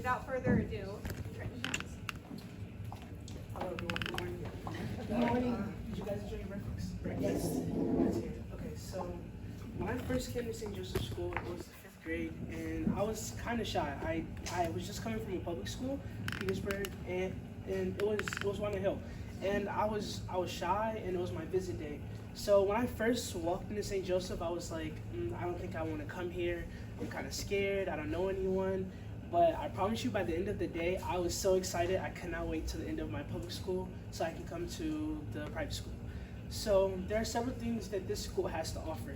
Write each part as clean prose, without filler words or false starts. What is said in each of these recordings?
without further ado, Trenton. Hello everyone, good morning. Good morning. Did you guys enjoy your breakfast? Yes. That's it. Okay, so when I first came to St. Joseph's School, it was the 5th grade, and I was kind of shy. I was just coming from a public school, Petersburg, and it was Walnut Hill, and I was shy, and it was my visit day. So when I first walked into St. Joseph, I was like, I don't think I want to come here. I'm kind of scared. I don't know anyone. But I promise you, by the end of the day, I was so excited. I could not wait till the end of my public school so I can come to the private school. So there are several things that this school has to offer.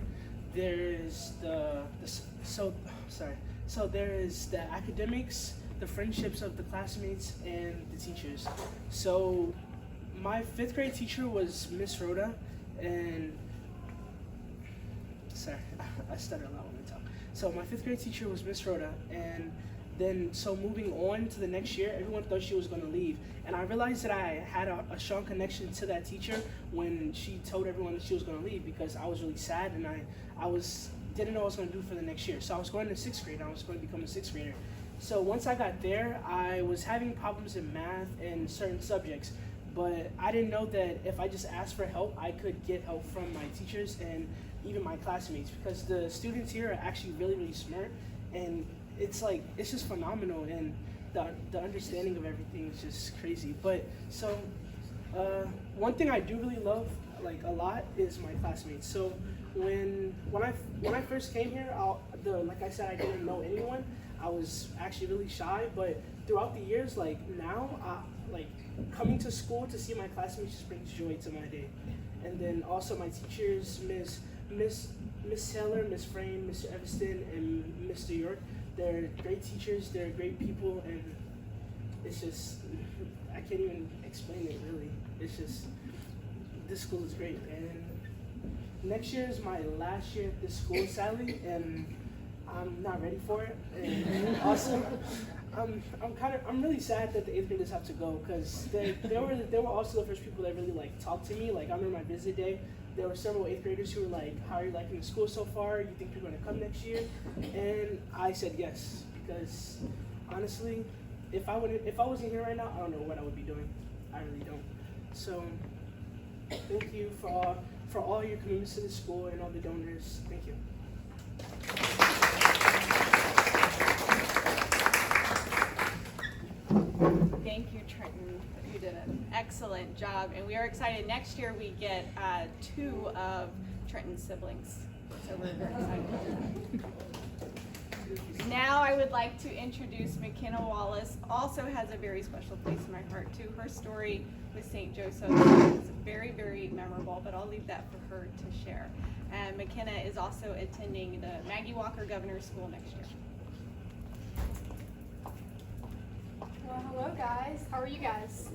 There is there is the academics, the friendships of the classmates, and the teachers. So my 5th grade teacher was Miss Rhoda, and I stutter a lot when I talk. So my 5th grade teacher was Miss Rhoda, and then so moving on to the next year, everyone thought she was going to leave, and I realized that I had a strong connection to that teacher when she told everyone that she was going to leave, because I was really sad, and I didn't know what I was going to do for the next year. So I was going to 6th grade, and I was going to become a 6th grader. So once I got there, I was having problems in math and certain subjects, but I didn't know that if I just asked for help, I could get help from my teachers and even my classmates, because the students here are actually really, really smart, and it's just phenomenal, and the understanding of everything is just crazy. But so one thing I do really love a lot is my classmates. So when I first came here, like I said, I didn't know anyone. I was actually really shy, but throughout the years, now, coming to school to see my classmates just brings joy to my day. And then also my teachers, Miss Taylor, Miss Frame, Mr. Evanston, and Mr. York. They're great teachers, they're great people, and it's just, I can't even explain it really. It's just, this school is great. And next year is my last year at this school, sadly, and I'm not ready for it. And also, I'm really sad that the 8th graders have to go, because they were also the first people that really talked to me. I remember my visit day, there were several 8th graders who were like, how are you liking the school so far? You think you're going to come next year? And I said yes, because honestly, if I wasn't here right now, I don't know what I would be doing. I really don't. So thank you for all your commitments to the school and all the donors. Thank you. Thank you, Trenton. You did an excellent job, and we are excited. Next year we get 2 of Trenton's siblings, so we're very excited. Now I would like to introduce McKenna Wallace. Also has a very special place in my heart too. Her story with St. Joseph is very, very memorable, but I'll leave that for her to share. And McKenna is also attending the Maggie Walker Governor's School next year. Well, hello guys. How are you guys?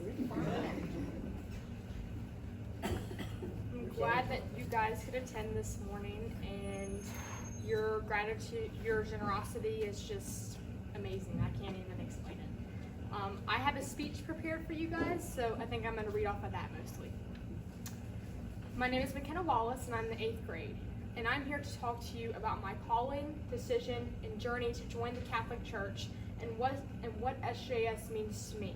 I'm glad that you guys could attend this morning, and your gratitude, your generosity is just amazing. I can't even explain it. I have a speech prepared for you guys, so I think I'm going to read off of that mostly. My name is McKenna Wallace, and I'm in the 8th grade, and I'm here to talk to you about my calling, decision, and journey to join the Catholic Church, and what SJS means to me.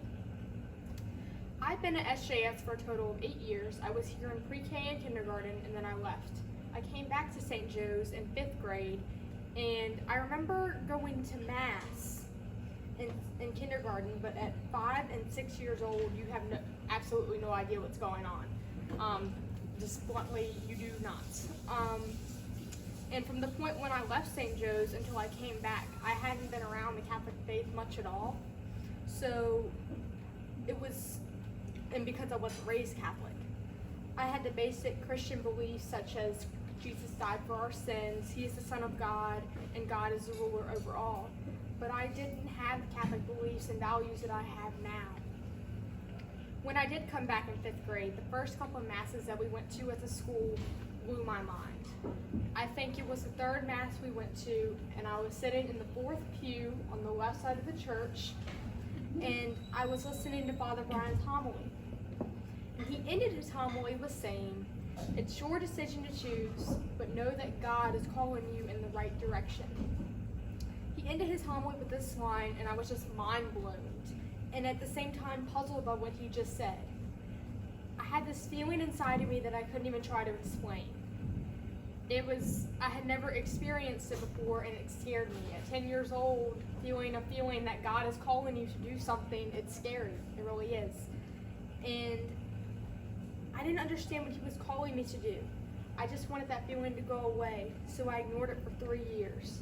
I've been at SJS for a total of 8 years. I was here in pre-K and kindergarten, and then I left. I came back to St. Joe's in 5th grade, and I remember going to Mass in kindergarten, but at 5 and 6 years old, you have absolutely no idea what's going on. Just bluntly, you do not. And from the point when I left St. Joe's until I came back, I hadn't been around the Catholic faith much at all. So it was, and because I wasn't raised Catholic, I had the basic Christian beliefs such as Jesus died for our sins, He is the Son of God, and God is the ruler over all. But I didn't have Catholic beliefs and values that I have now. When I did come back in 5th grade, the first couple of masses that we went to as a school blew my mind. I think it was the 3rd mass we went to, and I was sitting in the 4th pew on the left side of the church, and I was listening to Father Brian's homily. And he ended his homily with saying, "It's your decision to choose, but know that God is calling you in the right direction." He ended his homily with this line, and I was just mind blown, and at the same time puzzled by what he just said. I had this feeling inside of me that I couldn't even try to explain. I had never experienced it before, and it scared me. At 10 years old, feeling a feeling that God is calling you to do something, it's scary. It really is. And I didn't understand what he was calling me to do. I just wanted that feeling to go away, so I ignored it for 3 years.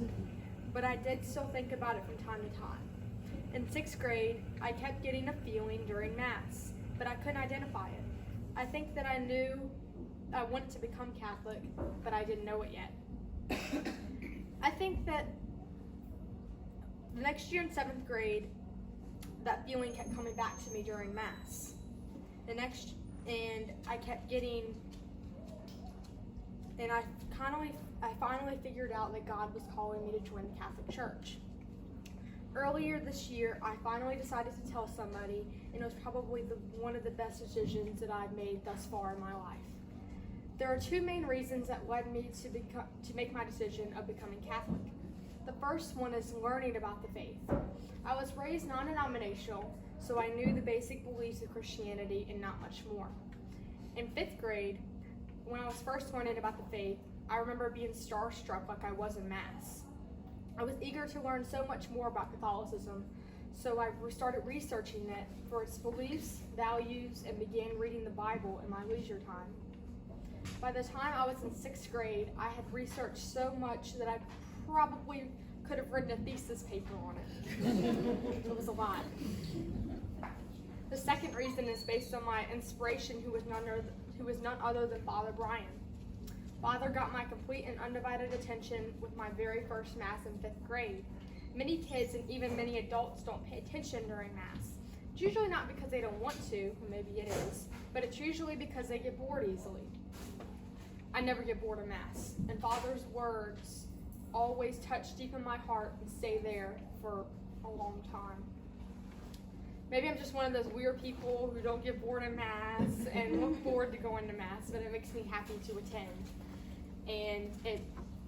But I did still think about it from time to time. In 6th grade, I kept getting a feeling during Mass, but I couldn't identify it. I think that I knew I wanted to become Catholic, but I didn't know it yet. I think that the next year in 7th grade, that feeling kept coming back to me during Mass. And I kept getting, and I finally figured out that God was calling me to join the Catholic Church. Earlier this year, I finally decided to tell somebody, and it was probably one of the best decisions that I've made thus far in my life. There are 2 main reasons that led me to make my decision of becoming Catholic. The first one is learning about the faith. I was raised non-denominational, so I knew the basic beliefs of Christianity and not much more. In 5th grade, when I was first learning about the faith, I remember being starstruck like I was in Mass. I was eager to learn so much more about Catholicism, so I started researching it for its beliefs, values, and began reading the Bible in my leisure time. By the time I was in 6th grade, I had researched so much that I probably could have written a thesis paper on it. It was a lot. The second reason is based on my inspiration, who was none other than Father Brian. Father got my complete and undivided attention with my very first Mass in 5th grade. Many kids and even many adults don't pay attention during Mass. It's usually not because they don't want to, or maybe it is, but it's usually because they get bored easily. I never get bored of Mass, and Father's words always touch deep in my heart and stay there for a long time. Maybe I'm just one of those weird people who don't get bored in Mass and look forward to going to Mass, but it makes me happy to attend. And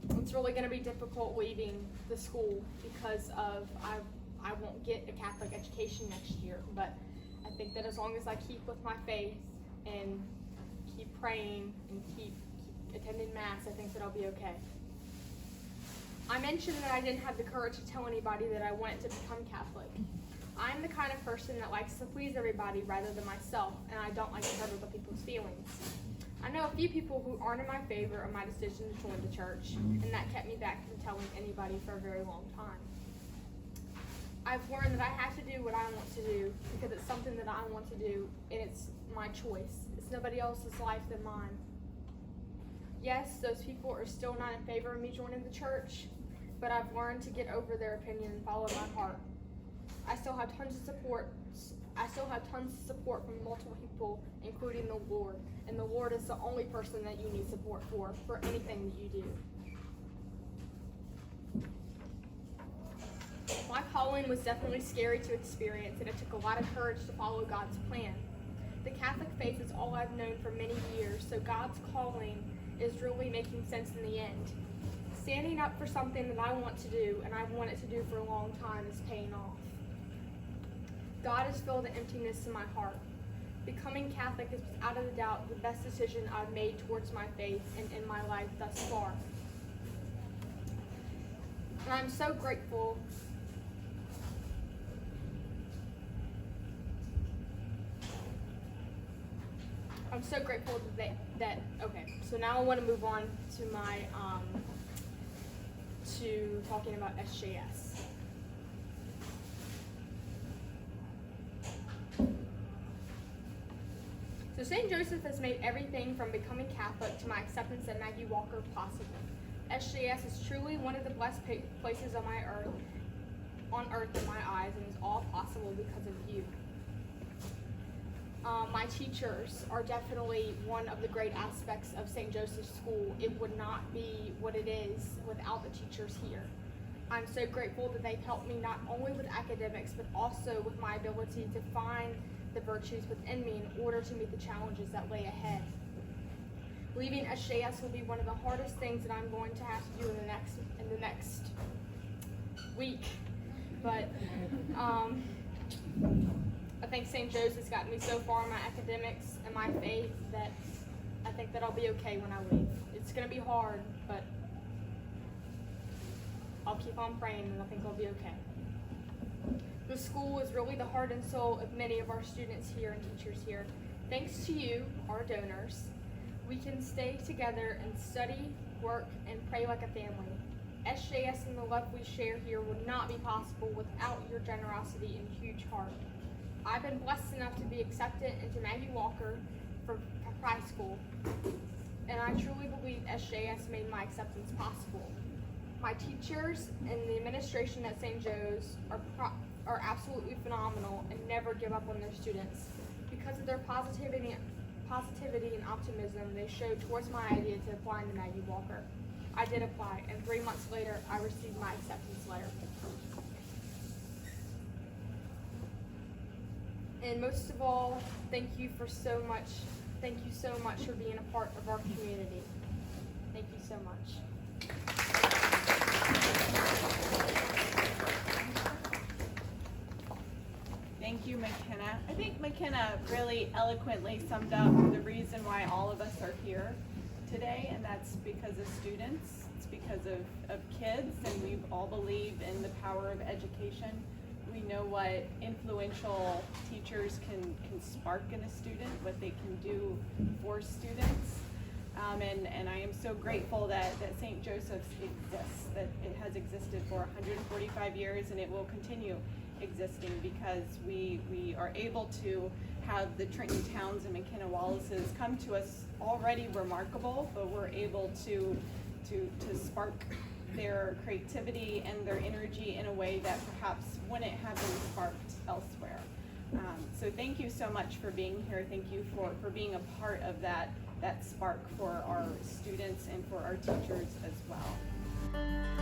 it's really going to be difficult leaving the school because of I won't get a Catholic education next year, but I think that as long as I keep with my faith and keep praying and keep attending Mass, I think that I'll be okay. I mentioned that I didn't have the courage to tell anybody that I wanted to become Catholic. I'm the kind of person that likes to please everybody rather than myself, and I don't like to hurt other people's feelings. I know a few people who aren't in my favor of my decision to join the church, and that kept me back from telling anybody for a very long time. I've learned that I have to do what I want to do because it's something that I want to do, and it's my choice. It's nobody else's life than mine. Yes, those people are still not in favor of me joining the church, but I've learned to get over their opinion and follow my heart. I still have tons of support from multiple people, including the Lord. And the Lord is the only person that you need support for anything that you do. My calling was definitely scary to experience, and it took a lot of courage to follow God's plan. The Catholic faith is all I've known for many years, so God's calling is really making sense in the end. Standing up for something that I want to do, and I've wanted to do for a long time, is paying off. God has filled the emptiness in my heart. Becoming Catholic is without a doubt the best decision I've made towards my faith and in my life thus far. And I'm so grateful okay, so now I want to move on to my to talking about SJS. So St. Joseph has made everything from becoming Catholic to my acceptance at Maggie Walker possible. SJS is truly one of the blessed places on earth in my eyes, and is all possible because of you. My teachers are definitely one of the great aspects of St. Joseph's School. It would not be what it is without the teachers here. I'm so grateful that they've helped me not only with academics, but also with my ability to find the virtues within me in order to meet the challenges that lay ahead. Leaving SJS will be one of the hardest things that I'm going to have to do in the next week. But I think St. Joe's has gotten me so far in my academics and my faith that I think that I'll be okay when I leave. It's going to be hard, but I'll keep on praying and I think I'll be okay. The school is really the heart and soul of many of our students here and teachers here. Thanks to you, our donors, we can stay together and study, work, and pray like a family. SJS and the love we share here would not be possible without your generosity and huge heart. I've been blessed enough to be accepted into Maggie Walker for high school, and I truly believe SJS made my acceptance possible. My teachers and the administration at St. Joe's are absolutely phenomenal and never give up on their students. Because of their positivity and optimism they showed towards my idea to apply to Maggie Walker. I did apply, and 3 months later, I received my acceptance letter. And most of all, thank you so much for being a part of our community. Thank you so much. Thank you, McKenna. I think McKenna really eloquently summed up the reason why all of us are here today, and that's because of students. It's because of kids, and we all believe in the power of education. We know what influential teachers can spark in a student, what they can do for students. And I am so grateful that St. Joseph's exists, that it has existed for 145 years, and it will continue existing because we are able to have the Trenton Towns and McKenna Wallaces come to us already remarkable, but we're able to spark their creativity and their energy in a way that perhaps wouldn't have been sparked elsewhere. So thank you so much for being here. Thank you for being a part of that spark for our students and for our teachers as well.